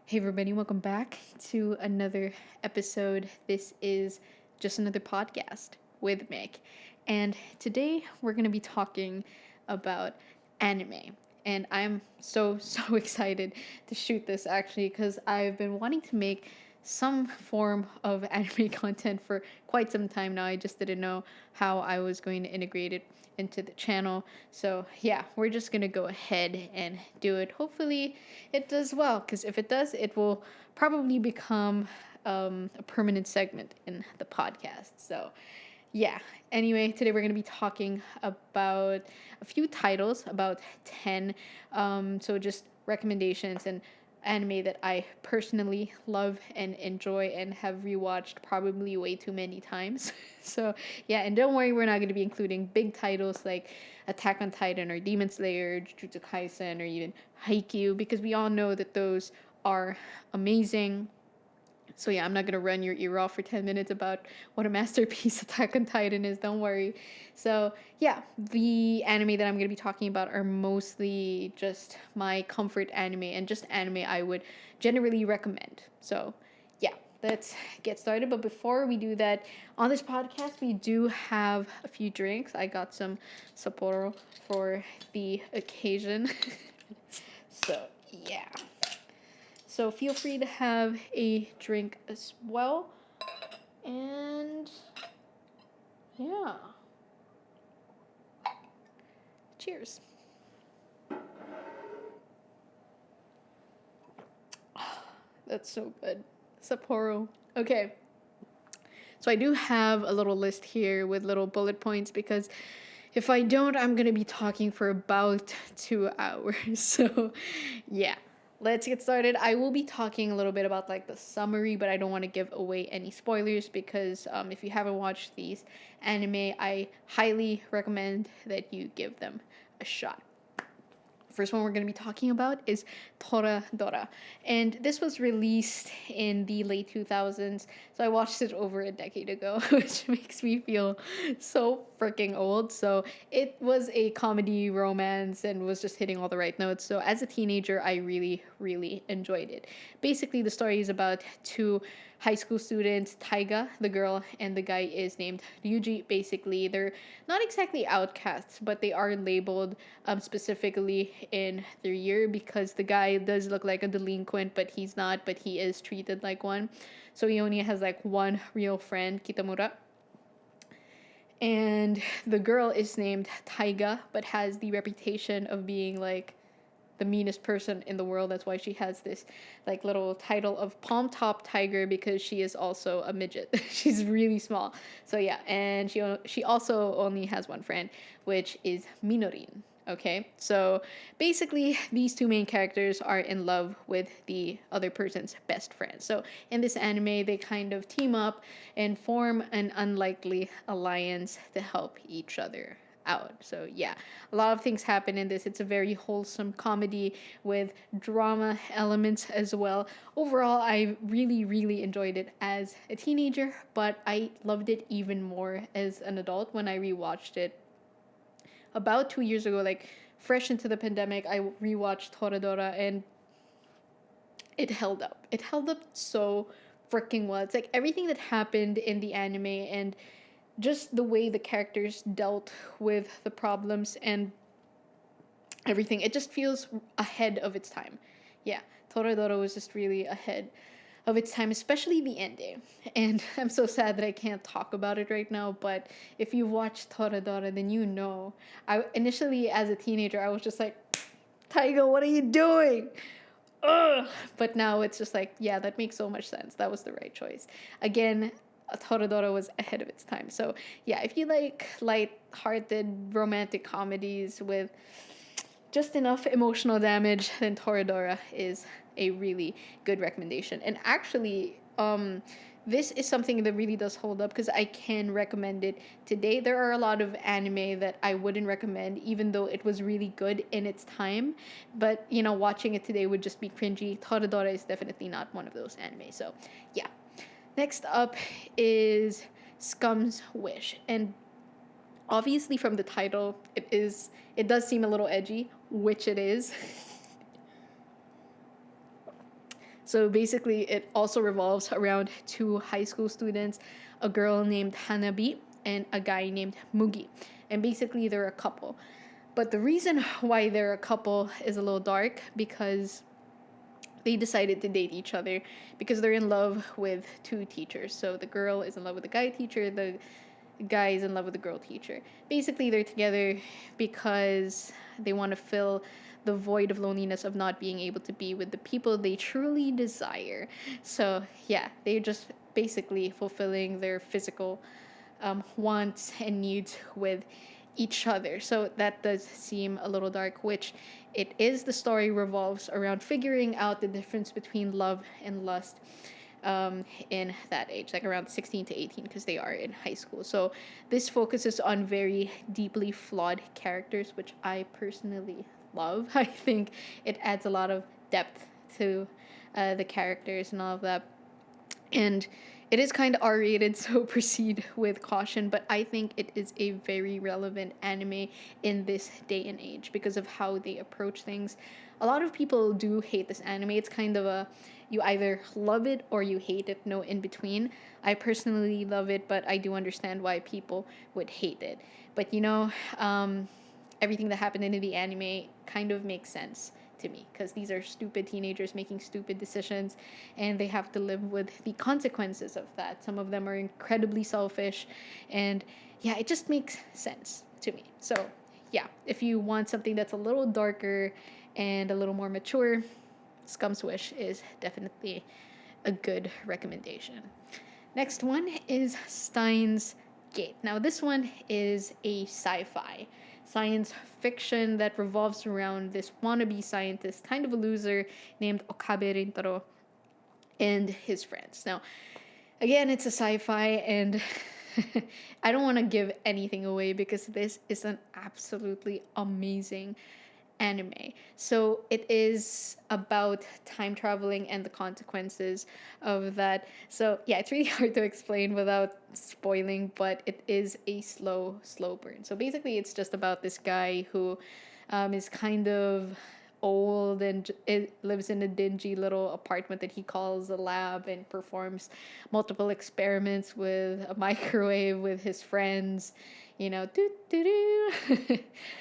Hey everybody, welcome back to another episode. This is just another podcast with Mick. And today we're going to be talking about anime. And I'm so excited to shoot this actually because I've been wanting to make some form of anime content for quite some time now. I just didn't know how I was going to integrate it into the channel. So yeah, we're just gonna go ahead and do it. Hopefully it does well, because if it does, it will probably become a permanent segment in the podcast. So yeah, anyway, today we're going to be talking about a few titles, about 10. So just recommendations and anime that I personally love and enjoy and have rewatched probably way too many times. So yeah, and don't worry, we're not going to be including big titles like Attack on Titan or Demon Slayer, Jujutsu Kaisen, or even Haikyuu, because we all know that those are amazing. So yeah, I'm not gonna run your ear off for 10 minutes about what a masterpiece Attack on Titan is, don't worry. So yeah, the anime that I'm gonna be talking about are mostly just my comfort anime and just anime I would generally recommend. So yeah, let's get started. But before we do that, on this podcast we do have a few drinks. I got some Sapporo for the occasion. So yeah. So feel free to have a drink as well. And yeah. Cheers. That's so good. Sapporo. Okay. So I do have a little list here with little bullet points because if I don't, I'm going to be talking for about 2 hours. So yeah. Let's get started. I will be talking a little bit about like the summary, but I don't want to give away any spoilers because if you haven't watched these anime, I highly recommend that you give them a shot. First one we're going to be talking about is Toradora. And this was released in the late 2000s. So I watched it over a decade ago, which makes me feel so freaking old. So it was a comedy romance and was just hitting all the right notes. So as a teenager, I really enjoyed it. Basically, the story is about two high school students, Taiga, the girl, and the guy is named Ryuji. Basically, they're not exactly outcasts, but they are labeled specifically in their year because the guy does look like a delinquent, but he's not, but he is treated like one. So he only has like one real friend, Kitamura. And the girl is named Taiga, but has the reputation of being like the meanest person in the world. That's why she has this like little title of palm top tiger, because she is also a midget. She's really small. So yeah, and she also only has one friend, which is Minorin. Okay, so basically these two main characters are in love with the other person's best friend. So in this anime, they kind of team up and form an unlikely alliance to help each other out. So yeah, a lot of things happen in this. It's a very wholesome comedy with drama elements as well. Overall, I really enjoyed it as a teenager, but I loved it even more as an adult when I rewatched it about 2 years ago, like fresh into the pandemic. I rewatched Toradora and it held up. It held up so freaking well. It's like everything that happened in the anime and just the way the characters dealt with the problems and everything, it just feels ahead of its time. Yeah, Toradora was just really ahead of its time, especially the ending. And I'm so sad that I can't talk about it right now, but if you watch Toradora, then you know. I initially, as a teenager, I was just like, Taiga, what are you doing? Ugh. But now it's just like, yeah, that makes so much sense. That was the right choice. Again, Toradora was ahead of its time. So yeah, if you like light-hearted romantic comedies with just enough emotional damage, then Toradora is a really good recommendation. And actually, this is something that really does hold up because I can recommend it today. There are a lot of anime that I wouldn't recommend, even though it was really good in its time. But, you know, watching it today would just be cringy. Toradora is definitely not one of those anime. So, yeah. Next up is Scums Wish. And obviously from the title, it does seem a little edgy, which it is. So basically, it also revolves around two high school students, a girl named Hanabi and a guy named Mugi. And basically, they're a couple. But the reason why they're a couple is a little dark because they decided to date each other because they're in love with two teachers. So the girl is in love with the guy teacher, the guy is in love with the girl teacher. Basically, they're together because they want to fill the void of loneliness of not being able to be with the people they truly desire. So, yeah, they're just basically fulfilling their physical wants and needs with each other. So that does seem a little dark, which it is. The story revolves around figuring out the difference between love and lust in that age, like around 16 to 18, because they are in high school. So this focuses on very deeply flawed characters, which I personally love. I think it adds a lot of depth to the characters and all of that. And it is kind of R-rated, so proceed with caution, but I think it is a very relevant anime in this day and age because of how they approach things. A lot of people do hate this anime. It's kind of a, you either love it or you hate it, no in between. I personally love it, but I do understand why people would hate it. But everything that happened in the anime kind of makes sense to me because these are stupid teenagers making stupid decisions and they have to live with the consequences of that. Some of them are incredibly selfish, and yeah, it just makes sense to me. So yeah, if you want something that's a little darker and a little more mature, Scums Wish is definitely a good recommendation. Next one is Steins Gate. Now this one is a sci-fi science fiction that revolves around this wannabe scientist, kind of a loser, named Okabe Rintaro and his friends. Now, again, it's a sci-fi, and I don't want to give anything away because this is an absolutely amazing anime. So it is about time traveling and the consequences of that. So yeah, it's really hard to explain without spoiling, but it is a slow burn. So basically, it's just about this guy who is kind of old and it lives in a dingy little apartment that he calls a lab and performs multiple experiments with a microwave with his friends, doo, doo, doo.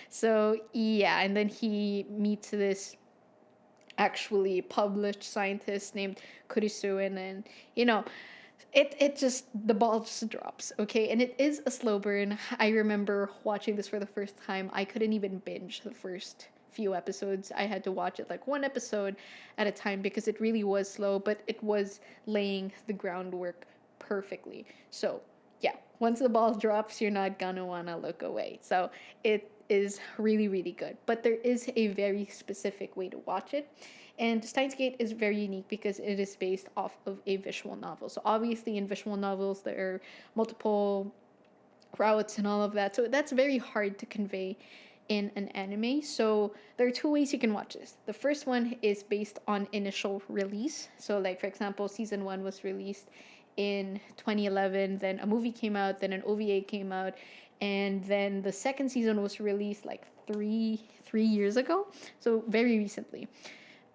So yeah, and then he meets this actually published scientist named Kurisu, and then it just, the ball just drops, okay? And it is a slow burn. I remember watching this for the first time. I couldn't even binge the first few episodes. I had to watch it like one episode at a time because it really was slow, but it was laying the groundwork perfectly. So yeah, once the ball drops, you're not gonna wanna look away. So it is really, really good. But there is a very specific way to watch it. And Steins Gate is very unique because it is based off of a visual novel. So obviously in visual novels, there are multiple routes and all of that. So that's very hard to convey in an anime. So there are two ways you can watch this. The first one is based on initial release. So like, for example, season 1 was released in 2011, then a movie came out, then an OVA came out, and then the second season was released like three years ago, so very recently.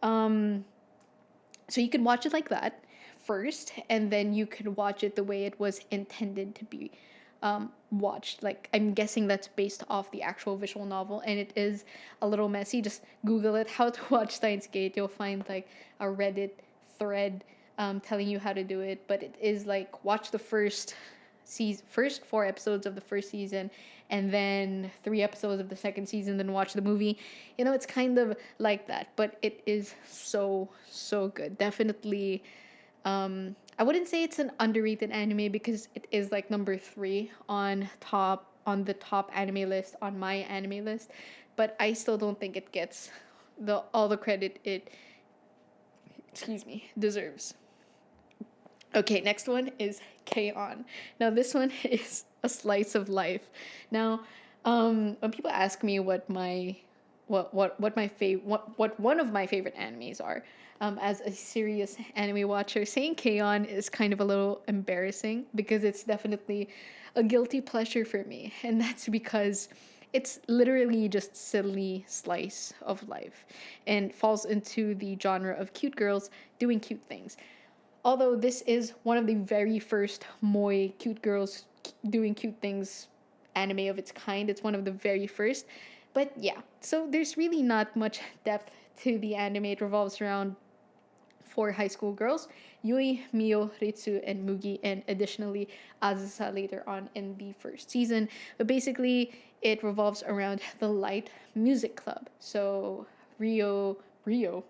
So you could watch it like that first, and then you could watch it the way it was intended to be watched. Like, I'm guessing that's based off the actual visual novel, and it is a little messy. Just Google it, how to watch Steins Gate. You'll find like a Reddit thread telling you how to do it. But it is like, watch the first 4 episodes of the first season, and then 3 episodes of the second season, then watch the movie. It's kind of like that, but it is so good. Definitely, I wouldn't say it's an underrated anime because it is like number 3 on the top anime list on my anime list, but I still don't think it gets all the credit it deserves. Okay, next one is K-On! Now this one is a slice of life. Now, when people ask me what one of my favorite animes are, as a serious anime watcher, saying K-On! Is kind of a little embarrassing because it's definitely a guilty pleasure for me, and that's because It's literally just silly slice of life and falls into the genre of cute girls doing cute things. Although this is one of the very first moe cute girls doing cute things anime of its kind. It's one of the very first. But yeah, so there's really not much depth to the anime. It revolves around four high school girls: Yui, Mio, Ritsu, and Mugi, and additionally Azusa later on in the first season. But basically, it revolves around the Light Music Club. So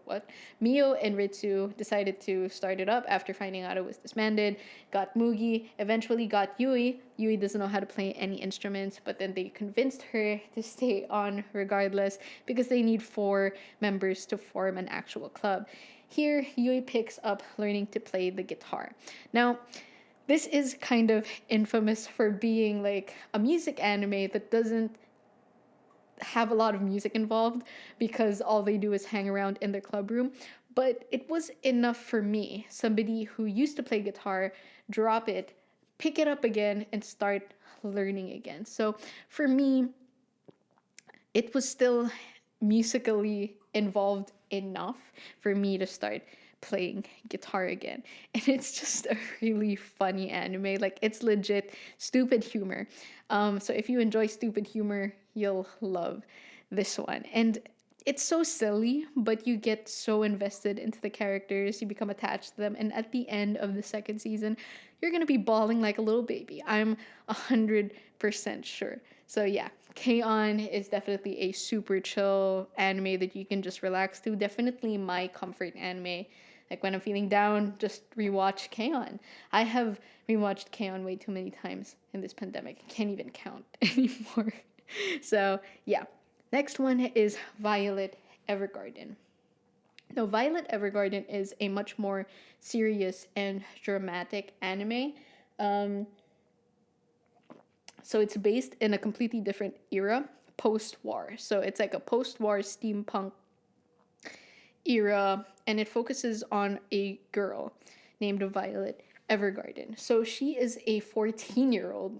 what? Mio and Ritsu decided to start it up after finding out it was disbanded. Got Mugi, eventually got Yui. Yui doesn't know how to play any instruments, but then they convinced her to stay on regardless because they need four members to form an actual club. Here, Yui picks up learning to play the guitar. Now, this is kind of infamous for being like a music anime that doesn't have a lot of music involved because all they do is hang around in their club room. But it was enough for me, somebody who used to play guitar, drop it, pick it up again, and start learning again. So for me, it was still musically involved enough for me to start playing guitar again. And it's just a really funny anime. Like, it's legit stupid humor. So if you enjoy stupid humor, you'll love this one. And it's so silly, but you get so invested into the characters, you become attached to them, and at the end of the second season, you're gonna be bawling like a little baby. I'm 100% sure. So yeah, K-On! Is definitely a super chill anime that you can just relax to. Definitely my comfort anime. Like when I'm feeling down, just rewatch K-On! I have rewatched K-On! Way too many times in this pandemic. I can't even count anymore. So yeah. Next one is Violet Evergarden. Now, Violet Evergarden is a much more serious and dramatic anime. Um, so it's based in a completely different era, post-war. So it's like a post-war steampunk era, and it focuses on a girl named Violet Evergarden. So she is a 14-year-old.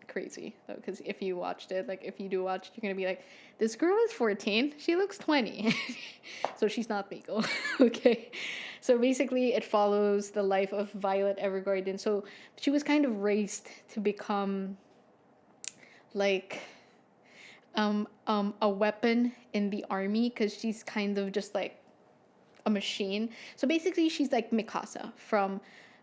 Crazy though, because if you watched it, like if you do watch, you're gonna be like, this girl is 14, she looks 20. So she's not legal. Okay, so basically it follows the life of Violet Evergarden. So she was kind of raised to become like a weapon in the army because she's kind of just like a machine. So basically she's like Mikasa from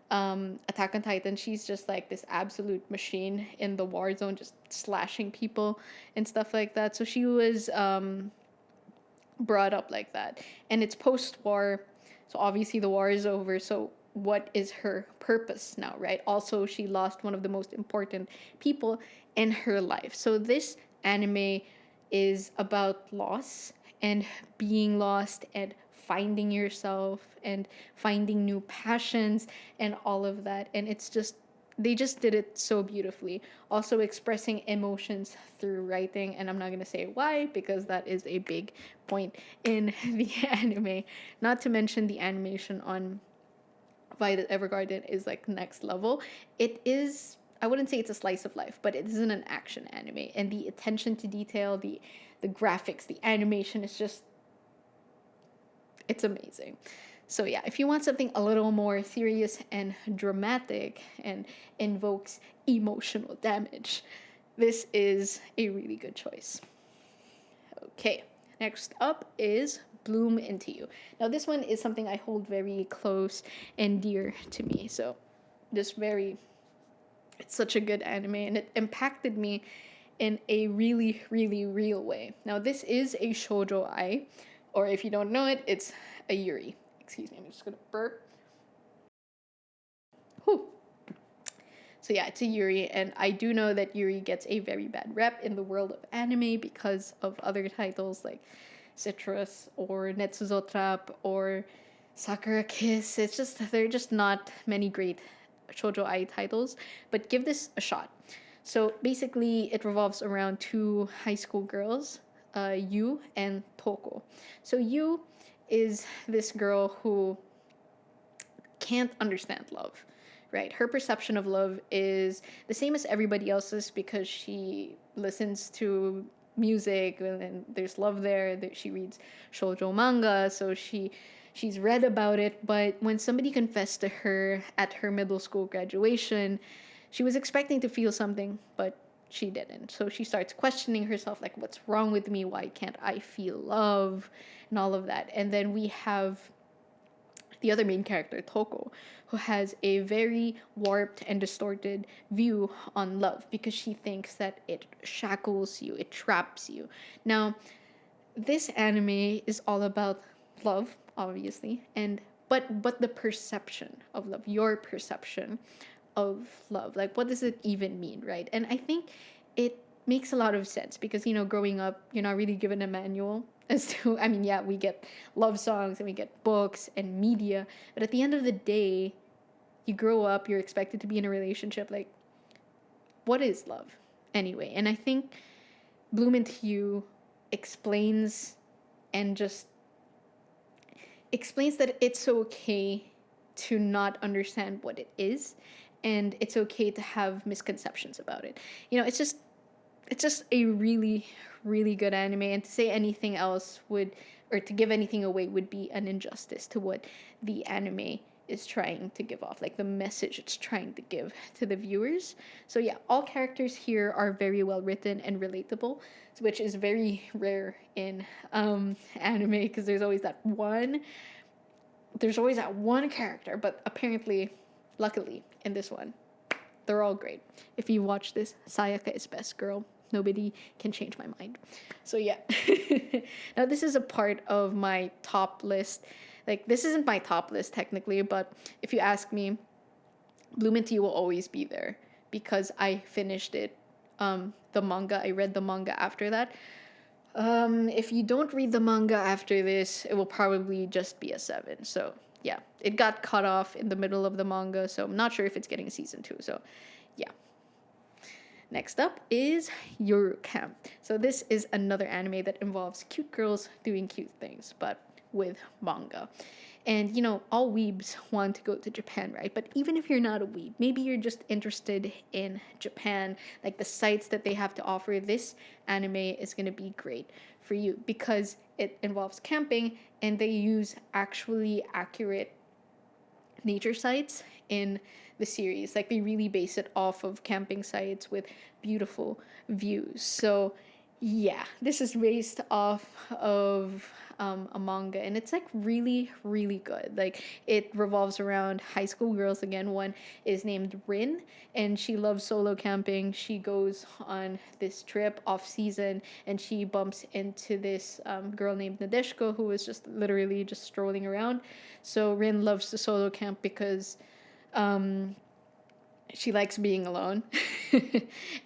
Attack on Titan. She's just like this absolute machine in the war zone, just slashing people and stuff like that. So she was brought up like that. And it's post-war, so obviously the war is over. So what is her purpose now, right? Also, she lost one of the most important people in her life. So this anime is about loss and being lost and finding yourself and finding new passions and all of that. And it's just, they just did it so beautifully. Also expressing emotions through writing, and I'm not going to say why because that is a big point in the anime. Not to mention the animation on Violet Evergarden is like next level. It is, I wouldn't say it's a slice of life, but it isn't an action anime, and the attention to detail, the graphics, the animation is just, it's amazing. So yeah, if you want something a little more serious and dramatic and invokes emotional damage, this is a really good choice. Okay, next up is Bloom Into You. Now this one is something I hold very close and dear to me. So just very, it's such a good anime, and it impacted me in a really, really real way. Now this is a shoujo ai, or if you don't know it, it's a yuri. Excuse me, I'm just gonna burp. Whew. So yeah, it's a yuri, and I do know that yuri gets a very bad rep in the world of anime because of other titles like Citrus or Netsuzo or Sakura Kiss. It's just, there are just not many great shoujo ai titles, but give this a shot. So basically, it revolves around two high school girls, Yu and Toko. So Yu is this girl who can't understand love, right? Her perception of love is the same as everybody else's because she listens to music, and then there's love there. She reads shoujo manga, so she's read about it. But when somebody confessed to her at her middle school graduation, she was expecting to feel something, but she didn't. So she starts questioning herself, like, what's wrong with me? Why can't I feel love? And all of that. And then we have the other main character, Toko, who has a very warped and distorted view on love because she thinks that it shackles you, it traps you. Now, this anime is all about love, obviously, and but the perception of love, your perception of love. Like, what does it even mean, right? And I think it makes a lot of sense because, growing up, you're not really given a manual as to, I mean, yeah, we get love songs and we get books and media, but at the end of the day, you grow up, you're expected to be in a relationship. Like, what is love anyway? And I think Bloom Into You explains and just explains that it's okay to not understand what it is, and it's okay to have misconceptions about it. It's just a really, really good anime, and to say anything else would, or to give anything away, would be an injustice to what the anime is trying to give off, like the message it's trying to give to the viewers. So yeah, all characters here are very well written and relatable, which is very rare in anime, because there's always that one character, but apparently, luckily, in this one, they're all great. If you watch this, Sayaka is best, girl. Nobody can change my mind. So yeah. Now this is a part of my top list. Like, this isn't my top list technically, but if you ask me, Bloom Into You will always be there because I finished it. The manga, I read the manga after that. If you don't read the manga after this, it will probably just be a 7. So yeah, it got cut off in the middle of the manga, so I'm not sure if it's getting a season 2. So yeah. Next up is Yorocam. So this is another anime that involves cute girls doing cute things, but with manga. And all weebs want to go to Japan, right? But even if you're not a weeb, maybe you're just interested in Japan, like the sites that they have to offer, this anime is going to be great for you because it involves camping and they use actually accurate nature sites in the series. Like, they really base it off of camping sites with beautiful views. So yeah, this is based off of a manga, and it's like really, really good. Like, it revolves around high school girls again. One is named Rin, and she loves solo camping. She goes on this trip off season, and she bumps into this girl named Nadeshko, who is just literally just strolling around. So Rin loves to solo camp because she likes being alone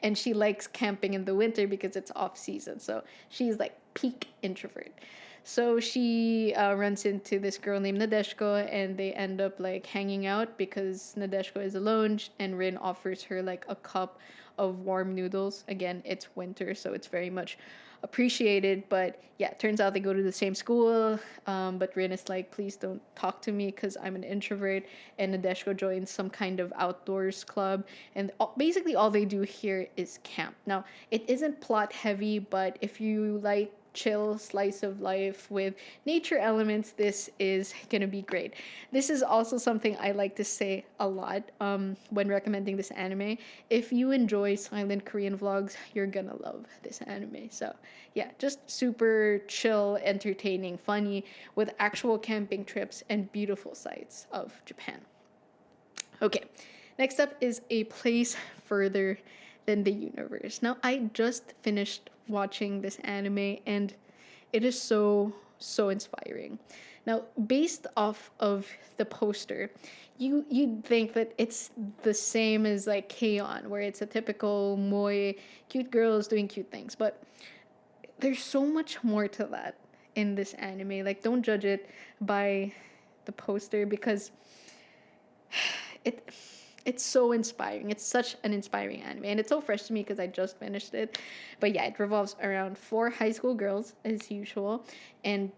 and she likes camping in the winter because it's off season. So she's like peak introvert. So she runs into this girl named Nadeshko, and they end up like hanging out because Nadeshko is alone, and Rin offers her like a cup of warm noodles. Again, it's winter, so it's very much appreciated. But yeah, it turns out they go to the same school, but Rin is like, please don't talk to me because I'm an introvert. And Nadeshko joins some kind of outdoors club, and basically all they do here is camp. Now, it isn't plot heavy, but if you like chill slice of life with nature elements, this is gonna be great. This is also something I like to say a lot when recommending this anime. If you enjoy silent Korean vlogs, you're gonna love this anime. So yeah, just super chill, entertaining, funny, with actual camping trips and beautiful sights of Japan. Okay, next up is A Place Further Than the Universe. Now, I just finished watching this anime, and it is so, so inspiring. Now, based off of the poster, you'd think that it's the same as like K-On, where it's a typical moe, cute girls doing cute things. But there's so much more to that in this anime. Like, don't judge it by the poster because it's so inspiring. It's such an inspiring anime, and it's so fresh to me because I just finished it. But yeah, it revolves around 4 high school girls as usual, and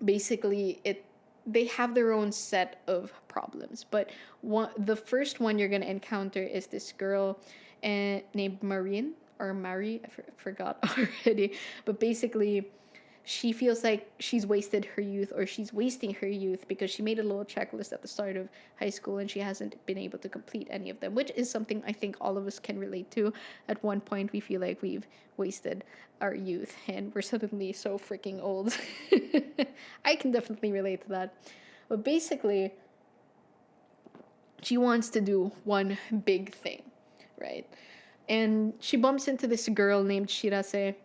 basically they have their own set of problems. But the first one you're gonna encounter is this girl named Marine or Mari, forgot already, but basically she feels like she's wasted her youth, or she's wasting her youth, because she made a little checklist at the start of high school and she hasn't been able to complete any of them, which is something I think all of us can relate to. At one point we feel like we've wasted our youth and we're suddenly so freaking old. I can definitely relate to that. But basically, she wants to do one big thing, right? And she bumps into this girl named Shirase,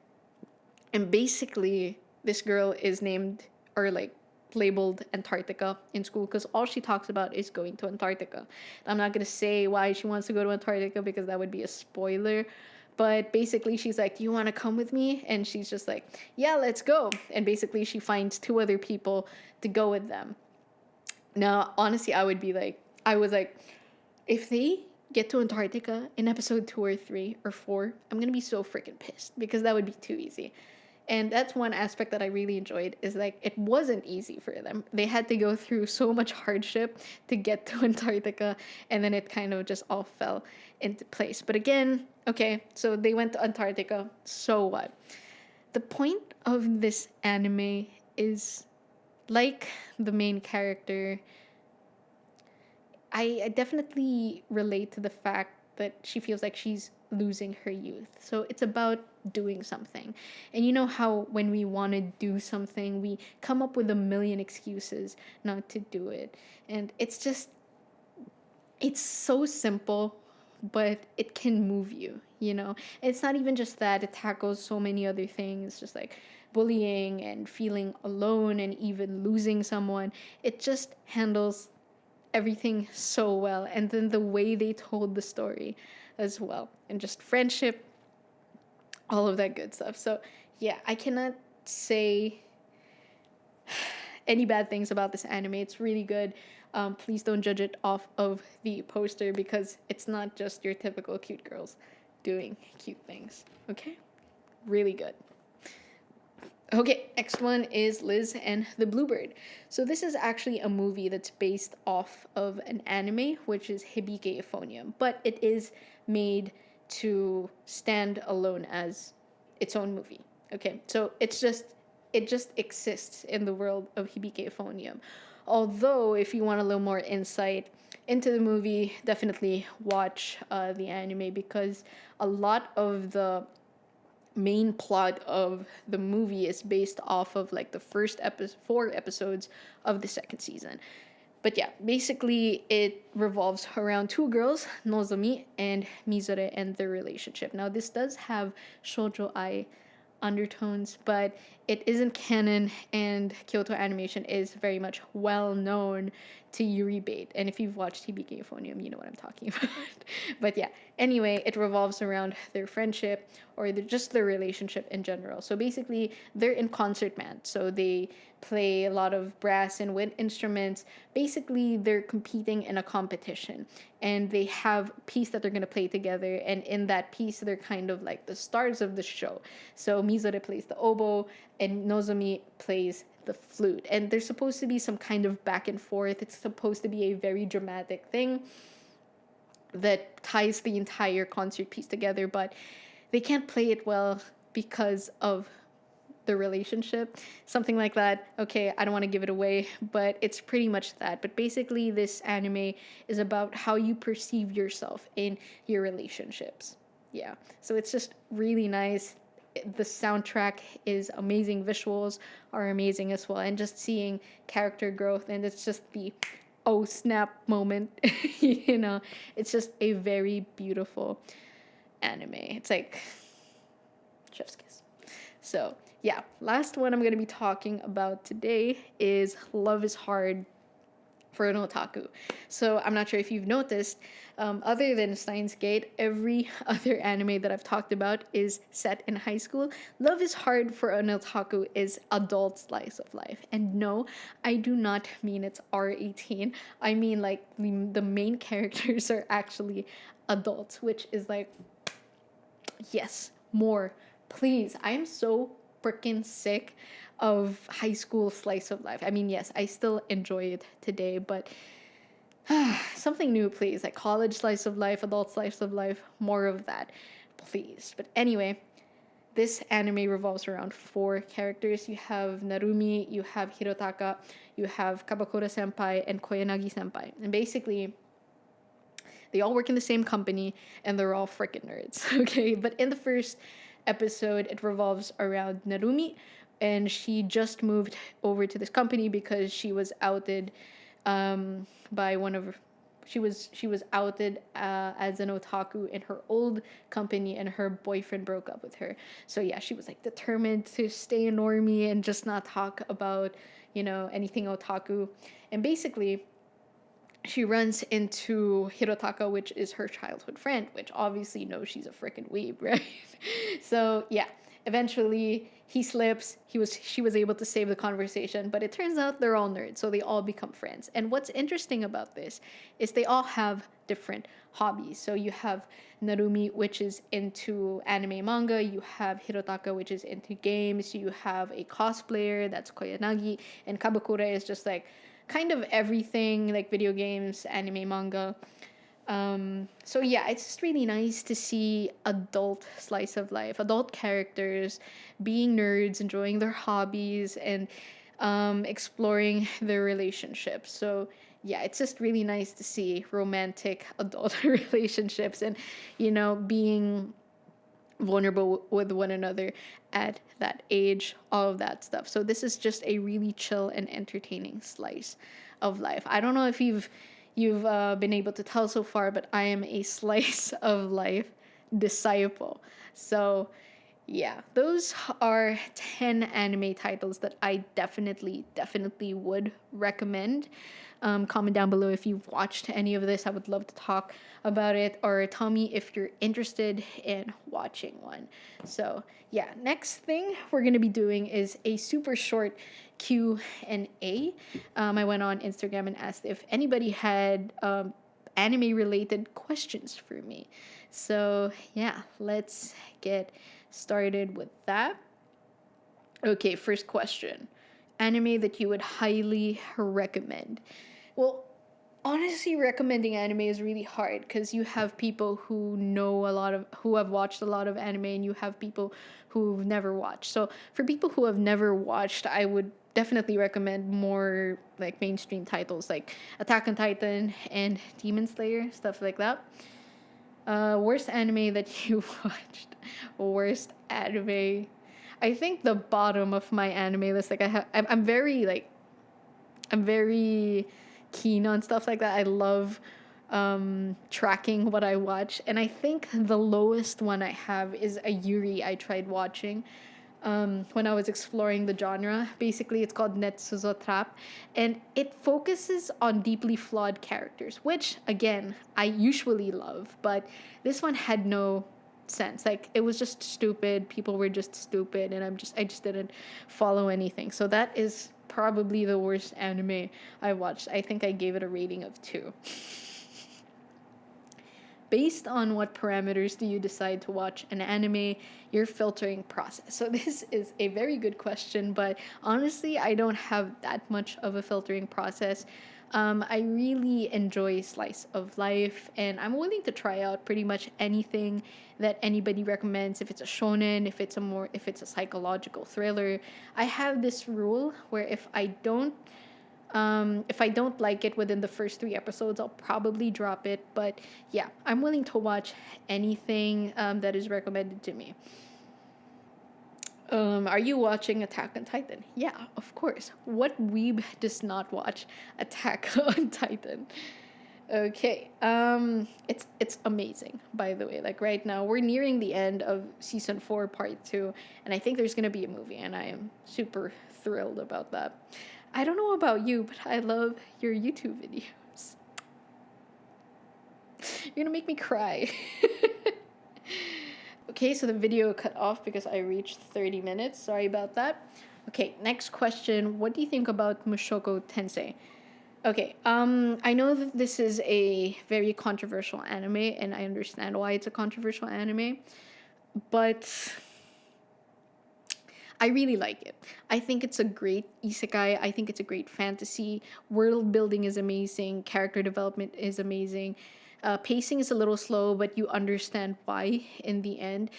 and basically this girl is named, or like labeled, Antarctica in school, because all she talks about is going to Antarctica. I'm not going to say why she wants to go to Antarctica because that would be a spoiler, but basically she's like, do you want to come with me? And she's just like, yeah, let's go. And basically she finds two other people to go with them. Now honestly, I was like, if they get to Antarctica in episode 2 or 3 or 4, I'm gonna be so freaking pissed, because that would be too easy. And that's one aspect that I really enjoyed, is like, it wasn't easy for them. They had to go through so much hardship to get to Antarctica, and then it kind of just all fell into place. But again, okay, so they went to Antarctica, so what? The point of this anime is, like the main character, I definitely relate to the fact that she feels like she's losing her youth. So it's about doing something. And you know how when we want to do something, we come up with a million excuses not to do it. And it's so simple, but it can move you, you know? It's not even just that, it tackles so many other things, just like bullying and feeling alone and even losing someone. It just handles everything so well, and then the way they told the story as well, and just friendship, all of that good stuff. So yeah, I cannot say any bad things about this anime. It's really good. Please don't judge it off of the poster, because it's not just your typical cute girls doing cute things. Okay, really good. Okay, next one is Liz and the Bluebird. So this is actually a movie that's based off of an anime, which is Hibike Euphonium, but it is made to stand alone as its own movie. Okay, so it just exists in the world of Hibike Euphonium. Although, if you want a little more insight into the movie, definitely watch the anime, because a lot of the main plot of the movie is based off of like the first 4 episodes of the second season. But yeah, basically it revolves around 2 girls, Nozomi and Mizore, and their relationship. Now this does have shoujo ai undertones, but it isn't canon, and Kyoto Animation is very much well known to Yuri bait. And if you've watched Hibike Euphonium, you know what I'm talking about. But yeah, anyway, it revolves around their friendship, or just their relationship in general. So basically, they're in concert band, so they play a lot of brass and wind instruments. Basically, they're competing in a competition, and they have a piece that they're going to play together, and in that piece, they're kind of like the stars of the show. So Mizore plays the oboe, and Nozomi plays the flute, and there's supposed to be some kind of back and forth. It's supposed to be a very dramatic thing that ties the entire concert piece together, but they can't play it well because of the relationship, something like that. Okay, I don't want to give it away, but it's pretty much that. But basically, this anime is about how you perceive yourself in your relationships. Yeah, so it's just really nice. The soundtrack is amazing, visuals are amazing as well, and just seeing character growth, and it's just the oh snap moment. You know, it's just a very beautiful anime. It's like chef's kiss. So yeah, last one I'm going to be talking about today is Love is Hard for an Otaku. So I'm not sure if you've noticed, other than Steins Gate, every other anime that I've talked about is set in high school. Love is Hard for an Otaku is adult slice of life. And no, I do not mean it's R18. I mean like the main characters are actually adults, which is like, yes, more, please. I am so freaking sick of high school slice of life. I mean, yes, I still enjoy it today, but something new, please. Like college slice of life, adult slice of life, more of that. pleased. But anyway, this anime revolves around 4 characters. You have Narumi, you have Hirotaka, you have Kabakura Senpai, and Koyanagi Senpai. And basically, they all work in the same company, and they're all freaking nerds, okay? But in the first episode, it revolves around Narumi, and she just moved over to this company because she was outed by one of she was outed as an otaku in her old company, and her boyfriend broke up with her. So yeah, she was like determined to stay a normie and just not talk about, anything otaku. And basically, she runs into Hirotaka, which is her childhood friend, which obviously knows she's a freaking weeb, right? So yeah, eventually he slips. She was able to save the conversation, but it turns out they're all nerds, so they all become friends. And what's interesting about this is they all have different hobbies. So you have Narumi, which is into anime manga. You have Hirotaka, which is into games. You have a cosplayer, that's Koyanagi, and Kabakura is just like kind of everything, like video games, anime, manga. So yeah, it's just really nice to see adult slice of life, adult characters being nerds, enjoying their hobbies, and exploring their relationships. So yeah, it's just really nice to see romantic adult relationships, and being vulnerable with one another at that age, all of that stuff. So this is just a really chill and entertaining slice of life. I don't know if you've been able to tell so far, but I am a slice of life disciple. So yeah, those are 10 anime titles that I definitely would recommend. Comment down below if you've watched any of this. I would love to talk about it, or tell me if you're interested in watching one. So yeah, next thing we're going to be doing is a super short Q&A. I went on Instagram and asked if anybody had anime related questions for me. So yeah, let's get started with that. Okay, first question. Anime that you would highly recommend. Well, honestly, recommending anime is really hard because you have people who have watched a lot of anime, and you have people who've never watched. So for people who have never watched, I would definitely recommend more like mainstream titles like Attack on Titan and Demon Slayer, stuff like that. Worst anime that you watched. Worst anime. I think the bottom of my anime list, like I'm very keen on stuff like that. I love tracking what I watch, and I think the lowest one I have is a Yuri I tried watching when I was exploring the genre. Basically, it's called Netsuzo Trap, and it focuses on deeply flawed characters, which again I usually love, but this one had no sense. Like, it was just stupid. People were just stupid, and I just didn't follow anything. So that is probably the worst anime I watched. I think I gave it a rating of 2. Based on what parameters do you decide to watch an anime, your filtering process? So this is a very good question, but honestly, I don't have that much of a filtering process. I really enjoy slice of life, and I'm willing to try out pretty much anything that anybody recommends. If it's a shonen, if it's a psychological thriller, I have this rule where if I don't like it within the first 3 episodes, I'll probably drop it. But yeah, I'm willing to watch anything that is recommended to me. Are you watching Attack on Titan? Yeah, of course. What weeb does not watch Attack on Titan? Okay. It's amazing, by the way. Like, right now, we're nearing the end of season 4, part 2, and I think there's gonna be a movie, and I am super thrilled about that. I don't know about you, but I love your YouTube videos. You're gonna make me cry. Okay, so the video cut off because I reached 30 minutes. Sorry about that. Okay, next question. What do you think about Mushoku Tensei? Okay, I know that this is a very controversial anime, and I understand why it's a controversial anime, but I really like it. I think it's a great isekai. I think it's a great fantasy. World building is amazing. Character development is amazing. Pacing is a little slow, but you understand why in the end.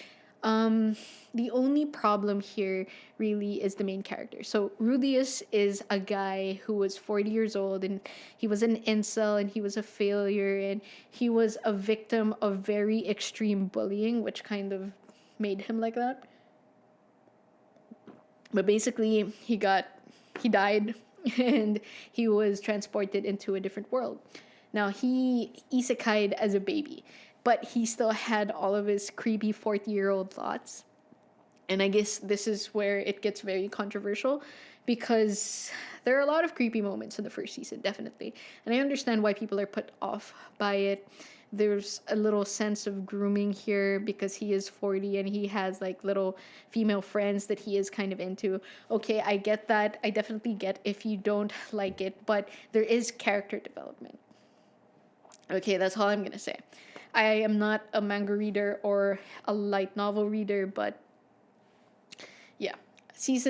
Um, the only problem here really is the main character. So Rudius is a guy who was 40 years old, and he was an incel, and he was a failure, and he was a victim of very extreme bullying, which kind of made him like that. But basically, he died and he was transported into a different world. Now he isekai'd as a baby, but he still had all of his creepy 40-year-old thoughts. And I guess this is where it gets very controversial, because there are a lot of creepy moments in the first season, definitely. And I understand why people are put off by it. There's a little sense of grooming here because he is 40 and he has like little female friends that he is kind of into. Okay, I get that. I definitely get if you don't like it, but there is character development. Okay, that's all I'm gonna say. I am not a manga reader or a light novel reader, but yeah.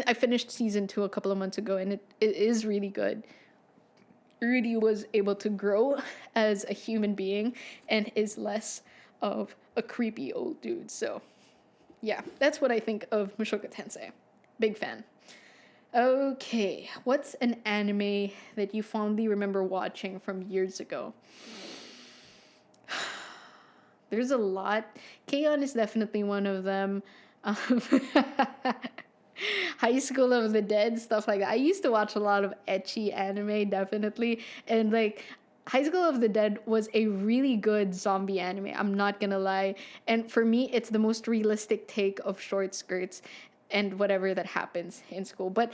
I finished season 2 a couple of months ago, and it is really good. Rudy was able to grow as a human being and is less of a creepy old dude. So, yeah, that's what I think of Mushoku Tensei. Big fan. Okay, what's an anime that you fondly remember watching from years ago? There's a lot. K-On! Is definitely one of them. Um, High School of the Dead, stuff like that. I used to watch a lot of ecchi anime, definitely. And like, High School of the Dead was a really good zombie anime, I'm not gonna lie. And for me, it's the most realistic take of short skirts and whatever that happens in school. But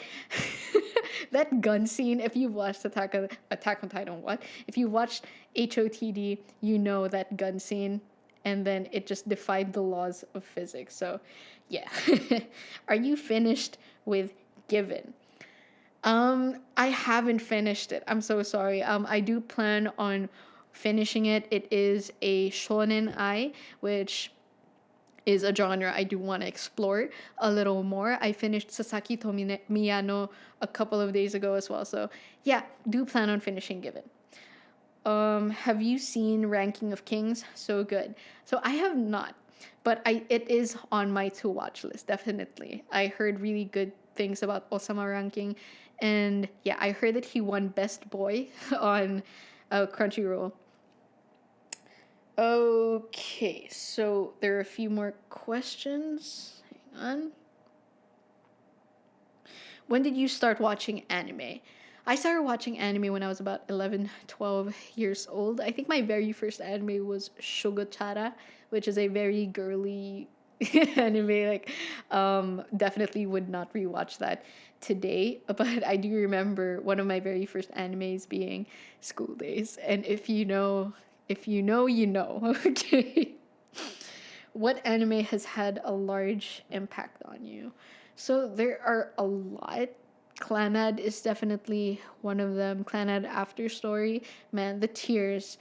that gun scene, if you've watched Attack on Titan, what? If you watched HOTD, you know that gun scene. And then it just defied the laws of physics. So, yeah. Are you finished with Given? I haven't finished it. I'm so sorry. I do plan on finishing it. It is a shonen ai, which is a genre I do want to explore a little more. I finished Sasaki to Miyano a couple of days ago as well. So, yeah, do plan on finishing Given. Have you seen Ranking of Kings? So good. So I have not, but it is on my to watch list, definitely. I heard really good things about Osama Ranking, and yeah, I heard that he won Best Boy on Crunchyroll. Okay, so there are a few more questions. Hang on. When did you start watching anime? I started watching anime when I was about 11, 12 years old. I think my very first anime was Shogochara, which is a very girly anime. Like, definitely would not rewatch that today. But I do remember one of my very first animes being School Days. And if you know, you know. Okay. What anime has had a large impact on you? So there are a lot. Clanad is definitely one of them. Clanad After Story, man, the tears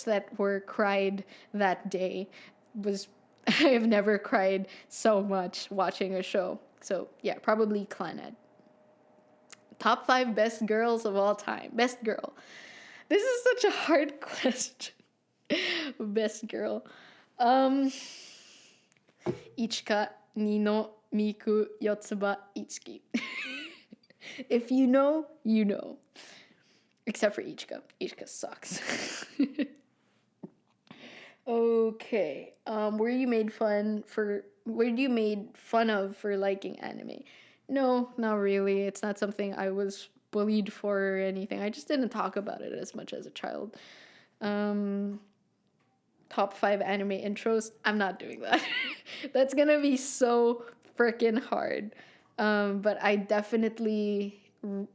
that were cried that day was I have never cried so much watching a show. So yeah, probably Clanad. Top 5 best girls of all time. Best girl. This is such a hard question. Best girl. Ichika, Nino, Miku, Yotsuba, Itsuki. If you know, you know. Except for Ichika. Ichika sucks. Okay. Were you made fun of for liking anime? No, not really. It's not something I was bullied for or anything. I just didn't talk about it as much as a child. Um Top 5 anime intros. I'm not doing that. That's gonna be so freaking hard. But I definitely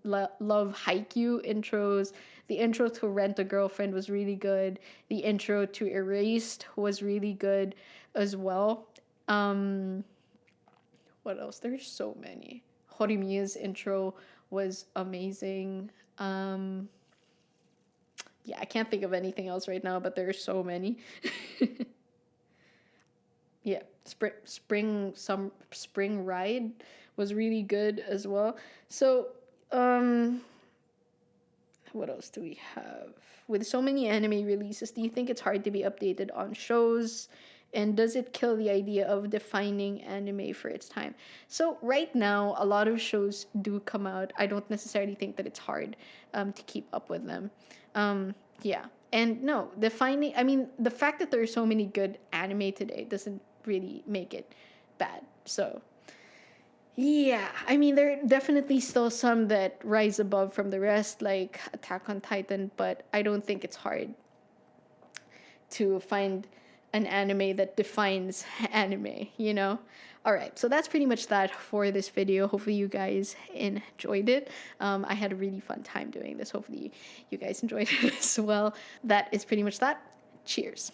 love Haikyuu intros. The intro to Rent a Girlfriend was really good. The intro to Erased was really good as well. What else? There's so many. Horimiya's intro was amazing. Yeah, I can't think of anything else right now, but there's so many. Yeah, spring ride was really good as well. So, what else do we have? With so many anime releases, do you think it's hard to be updated on shows? And does it kill the idea of defining anime for its time? So right now, a lot of shows do come out. I don't necessarily think that it's hard to keep up with them. Yeah. And no, defining, I mean, the fact that there are so many good anime today doesn't really make it bad. So yeah, I mean, there are definitely still some that rise above from the rest, like Attack on Titan, but I don't think it's hard to find an anime that defines anime, you know? All right, so that's pretty much that for this video. Hopefully you guys enjoyed it. I had a really fun time doing this. Hopefully you guys enjoyed it as well. That is pretty much that. Cheers.